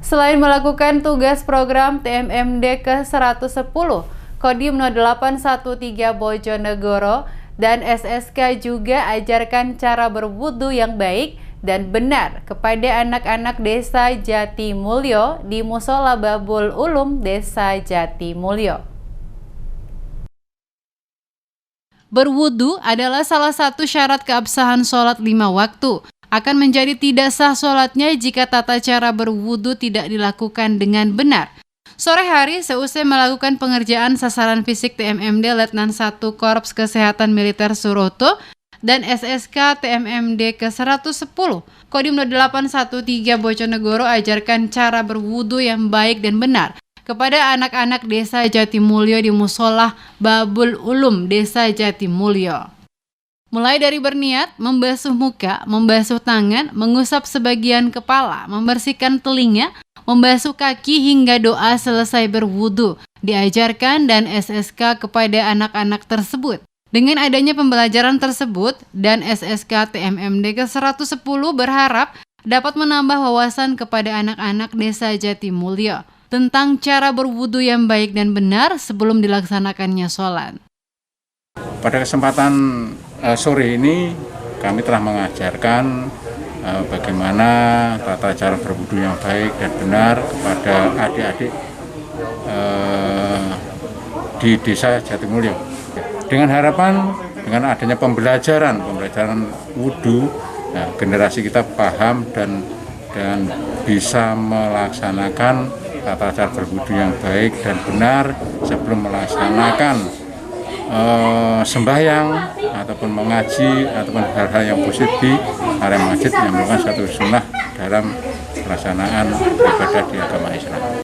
Selain melakukan tugas program TMMD ke-110, Kodim 0813 Bojonegoro dan SSK juga ajarkan cara berwudu yang baik dan benar kepada anak-anak Desa Jatimulyo di Mushola Babul Ulum Desa Jatimulyo. Berwudu adalah salah satu syarat keabsahan sholat 5 waktu. Akan menjadi tidak sah sholatnya jika tata cara berwudu tidak dilakukan dengan benar. Sore hari, seusai melakukan pengerjaan sasaran fisik TMMD Letnan 1 Korps Kesehatan Militer Suroto dan SSK TMMD ke-110, Kodim 0813 Bojonegoro ajarkan cara berwudu yang baik dan benar kepada anak-anak Desa Jatimulyo di Mushola Babul Ulum Desa Jatimulyo. Mulai dari berniat, membasuh muka, membasuh tangan, mengusap sebagian kepala, membersihkan telinga, membasuh kaki hingga doa selesai berwudu, diajarkan dan SSK kepada anak-anak tersebut. Dengan adanya pembelajaran tersebut, dan SSK TMMD ke-110 berharap dapat menambah wawasan kepada anak-anak Desa Jatimulyo tentang cara berwudu yang baik dan benar sebelum dilaksanakannya sholat. Pada kesempatan sore ini kami telah mengajarkan bagaimana tata cara berwudu yang baik dan benar kepada adik-adik di Desa Jatimulyo. Dengan harapan dengan adanya pembelajaran wudu, generasi kita paham dan bisa melaksanakan tata cara berwudu yang baik dan benar sebelum melaksanakan sembahyang ataupun mengaji ataupun hal-hal yang positif di area masjid yang merupakan satu sunnah dalam pelaksanaan ibadah di agama Islam.